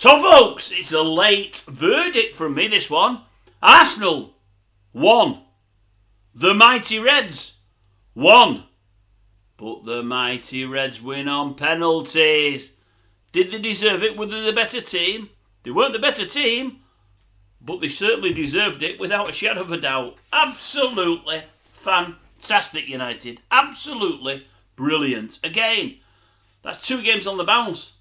So folks, it's a late verdict from me, this one. Arsenal, 1. The Mighty Reds, 1. But the Mighty Reds win on penalties. Did they deserve it? Were they the better team? They weren't the better team, but they certainly deserved it without a shadow of a doubt. Absolutely fantastic, United. Absolutely brilliant. Again, that's 2 games on the bounce.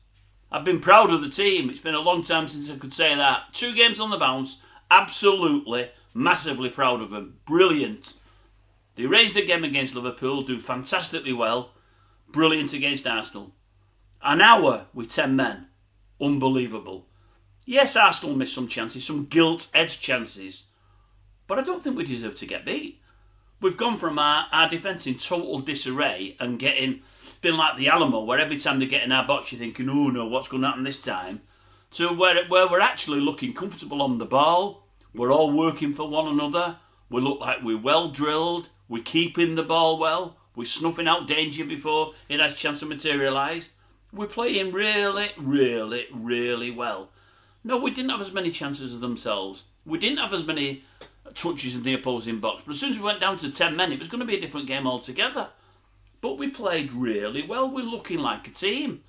I've been proud of the team. It's been a long time since I could say that. 2 games on the bounce. Absolutely, massively proud of them. Brilliant. They raised the game against Liverpool, do fantastically well. Brilliant against Arsenal. An hour with 10 men. Unbelievable. Yes, Arsenal missed some chances, some gilt-edged chances. But I don't think we deserve to get beat. We've gone from our defence in total disarray and been like the Alamo, where every time they get in our box you're thinking, oh no, what's going to happen this time? To where we're actually looking comfortable on the ball. We're all working for one another. We look like we're well drilled. We're keeping the ball well. We're snuffing out danger before it has a chance to materialise. We're playing really, really, really well. No, we didn't have as many chances as themselves. We didn't have as many touches in the opposing box. But as soon as we went down to 10 men, it was going to be a different game altogether. But we played really well. We're looking like a team.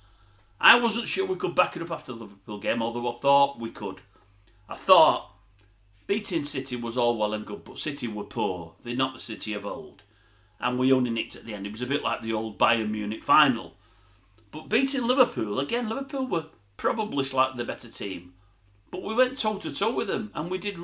I wasn't sure we could back it up after the Liverpool game, although I thought we could. I thought beating City was all well and good, but City were poor. They're not the City of old. And we only nicked at the end. It was a bit like the old Bayern Munich final. But beating Liverpool, again, Liverpool were probably slightly the better team. But we went toe-to-toe with them, and we did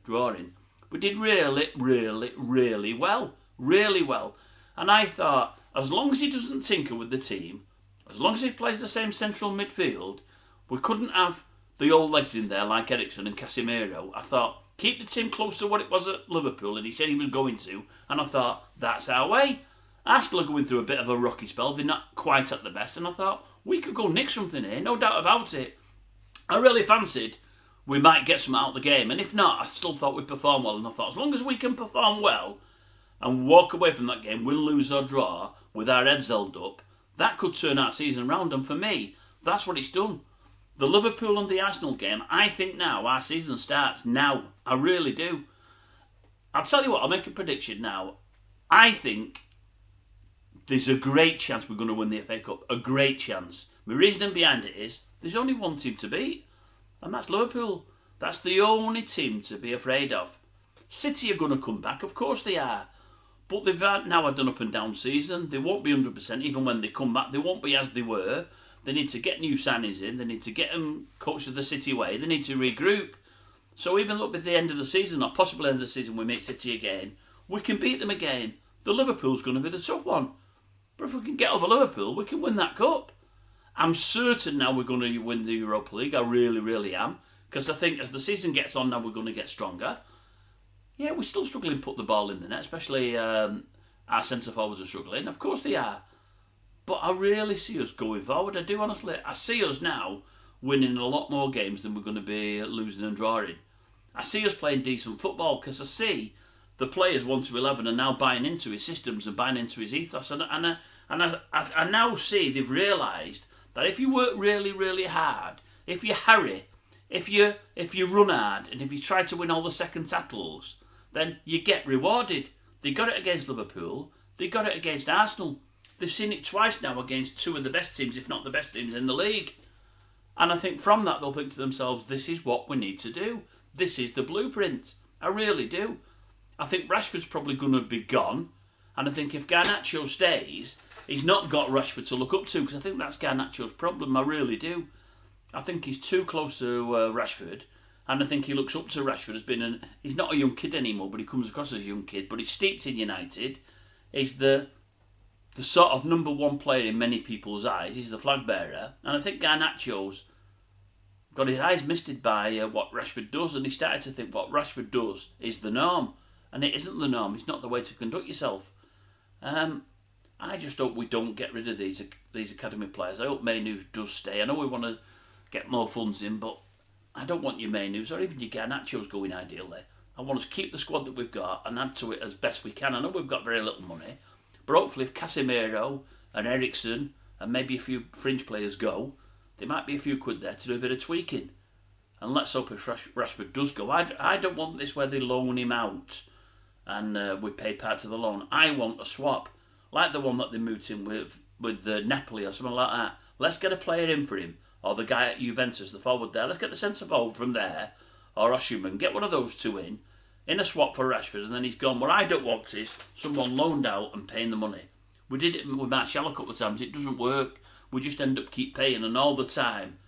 drawing. We did really, really, really well. Really well. And I thought, as long as he doesn't tinker with the team, as long as he plays the same central midfield, we couldn't have the old legs in there like Eriksen and Casemiro. I thought, keep the team close to what it was at Liverpool, and he said he was going to, and I thought, that's our way. Arsenal are going through a bit of a rocky spell. They're not quite at the best, and I thought, we could go nick something here, no doubt about it. I really fancied we might get some out of the game, and if not, I still thought we'd perform well, and I thought, as long as we can perform well and walk away from that game, win, lose or draw, with our heads held up, that could turn our season round, and for me, that's what it's done. The Liverpool and the Arsenal game, I think now our season starts now. I really do. I'll tell you what, I'll make a prediction now. I think there's a great chance we're going to win the FA Cup. A great chance. My reasoning behind it is there's only one team to beat, and that's Liverpool. That's the only team to be afraid of. City are going to come back, of course they are. But they've now had an up and down season. They won't be 100%. Even when they come back, they won't be as they were. They need to get new signings in. They need to get them coached the City way. They need to regroup. So even look at the end of the season, or possibly end of the season, we meet City again, we can beat them again. The Liverpool's going to be the tough one. But if we can get over Liverpool, we can win that cup. I'm certain now we're going to win the Europa League. I really, really am. Because I think as the season gets on now, we're going to get stronger. Yeah, we're still struggling to put the ball in the net, especially our centre-forwards are struggling. Of course they are. But I really see us going forward. I do, honestly. I see us now winning a lot more games than we're going to be losing and drawing. I see us playing decent football because I see the players 1 to 11 are now buying into his systems and buying into his ethos. And I now see they've realised that if you work really, really hard, if you harry, if you run hard, and if you try to win all the second tackles, then you get rewarded. They got it against Liverpool. They got it against Arsenal. They've seen it twice now against 2 of the best teams, if not the best teams in the league. And I think from that they'll think to themselves, this is what we need to do. This is the blueprint. I really do. I think Rashford's probably going to be gone. And I think if Garnacho stays, he's not got Rashford to look up to, because I think that's Garnacho's problem. I really do. I think he's too close to Rashford. And I think he looks up to Rashford as he's not a young kid anymore, but he comes across as a young kid. But he's steeped in United. He's the sort of number 1 player in many people's eyes. He's the flag bearer. And I think Garnacho's got his eyes misted by what Rashford does. And he started to think what Rashford does is the norm. And it isn't the norm. It's not the way to conduct yourself. I just hope we don't get rid of these academy players. I hope Mainu does stay. I know we want to get more funds in, but I don't want your Mainus or even your Garnachos going ideally. I want us to keep the squad that we've got and add to it as best we can. I know we've got very little money, but hopefully if Casemiro and Eriksen and maybe a few fringe players go, there might be a few quid there to do a bit of tweaking. And let's hope if Rashford does go. I don't want this where they loan him out and we pay part of the loan. I want a swap, like the one that they moved him with Napoli or something like that. Let's get a player in for him, or the guy at Juventus, the forward there. Let's get the centre forward from there, or Osimhen. Get one of those two in a swap for Rashford, and then he's gone. What I don't want is someone loaned out and paying the money. We did it with Martial a couple of times. It doesn't work. We just end up keep paying, and all the time,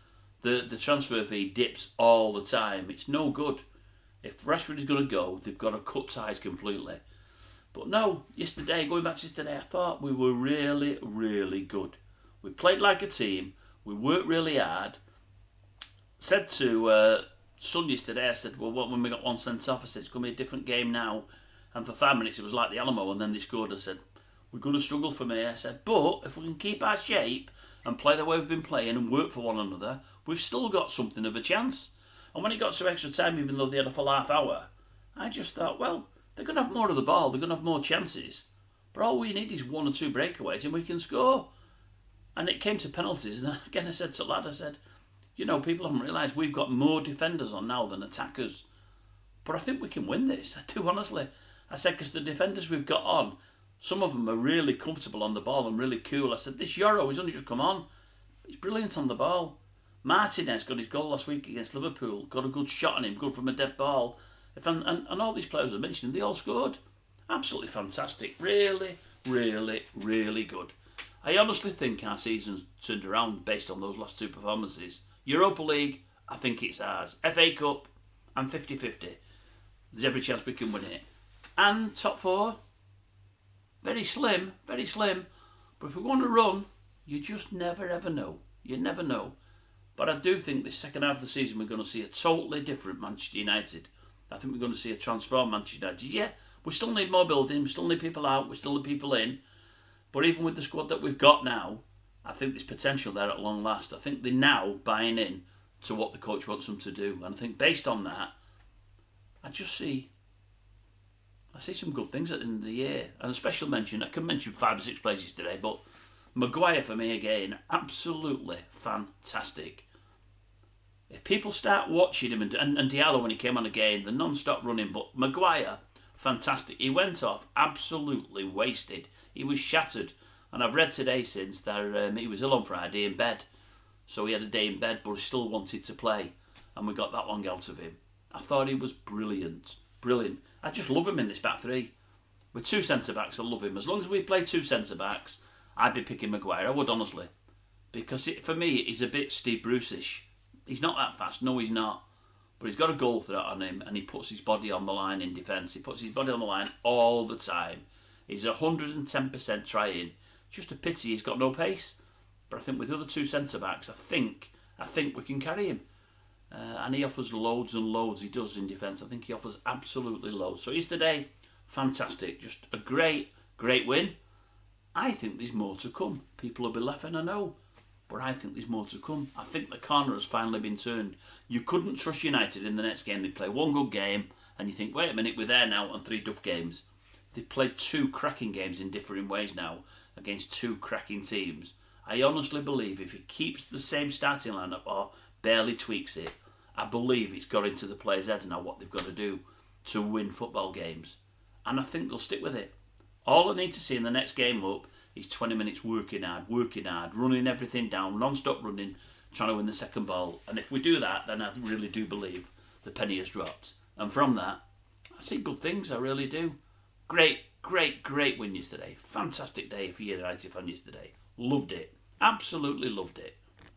the transfer fee dips all the time. It's no good. If Rashford is going to go, they've got to cut ties completely. But no, going back to yesterday, I thought we were really, really good. We played like a team. We worked really hard. Said to Son yesterday, I said, well, when we got one sent off, I said, it's going to be a different game now. And for 5 minutes, it was like the Alamo, and then they scored. I said, we're going to struggle for me. I said, but if we can keep our shape and play the way we've been playing and work for one another, we've still got something of a chance. And when it got to extra time, even though they had a full half hour, I just thought, well, they're going to have more of the ball, they're going to have more chances. But all we need is 1 or 2 breakaways and we can score. And it came to penalties, and again I said to Lad, I said, people haven't realised we've got more defenders on now than attackers. But I think we can win this, I do honestly. I said, because the defenders we've got on, some of them are really comfortable on the ball and really cool. I said, this Euro, he's only just come on. He's brilliant on the ball. Martinez got his goal last week against Liverpool, got a good shot on him, good from a dead ball. And all these players I mentioned, they all scored. Absolutely fantastic. Really, really, really good. I honestly think our season's turned around based on those last 2 performances. Europa League, I think it's ours. FA Cup, I'm 50-50. There's every chance we can win it. And top 4, very slim, very slim. But if we want to run, you just never ever know. You never know. But I do think this second half of the season we're going to see a totally different Manchester United. I think we're going to see a transformed Manchester United. Yeah, we still need more building, we still need people out, we still need people in. But even with the squad that we've got now, I think there's potential there at long last. I think they're now buying in to what the coach wants them to do. And I think based on that, I see some good things at the end of the year. And a special mention, I can mention 5 or 6 places today, but Maguire for me again, absolutely fantastic. If people start watching him, and Diallo when he came on again, the non-stop running, but Maguire, fantastic. He went off absolutely wasted. He was shattered. And I've read today since that he was ill on Friday in bed. So he had a day in bed, but he still wanted to play. And we got that long out of him. I thought he was brilliant. Brilliant. I just love him in this back 3. With 2 centre-backs, I love him. As long as we play 2 centre-backs, I'd be picking Maguire. I would, honestly. Because for me, he's a bit Steve Bruce-ish. He's not that fast. No, he's not. But he's got a goal threat on him, and he puts his body on the line in defence. He puts his body on the line all the time. He's 110% trying. Just a pity he's got no pace. But I think with the other 2 centre-backs, I think we can carry him. And he offers loads and loads. He does in defence. I think he offers absolutely loads. So yesterday, fantastic. Just a great, great win. I think there's more to come. People will be laughing, I know. But I think there's more to come. I think the corner has finally been turned. You couldn't trust United in the next game. They play 1 good game, and you think, wait a minute, we're there now on 3 duff games. They've played 2 cracking games in different ways now against 2 cracking teams. I honestly believe if he keeps the same starting lineup or barely tweaks it, I believe it's got into the players' heads now what they've got to do to win football games. And I think they'll stick with it. All I need to see in the next game up is 20 minutes working hard, running everything down, non-stop running, trying to win the second ball. And if we do that, then I really do believe the penny has dropped. And from that, I see good things, I really do. Great, great, great win yesterday. Fantastic day for United fan yesterday. Loved it. Absolutely loved it.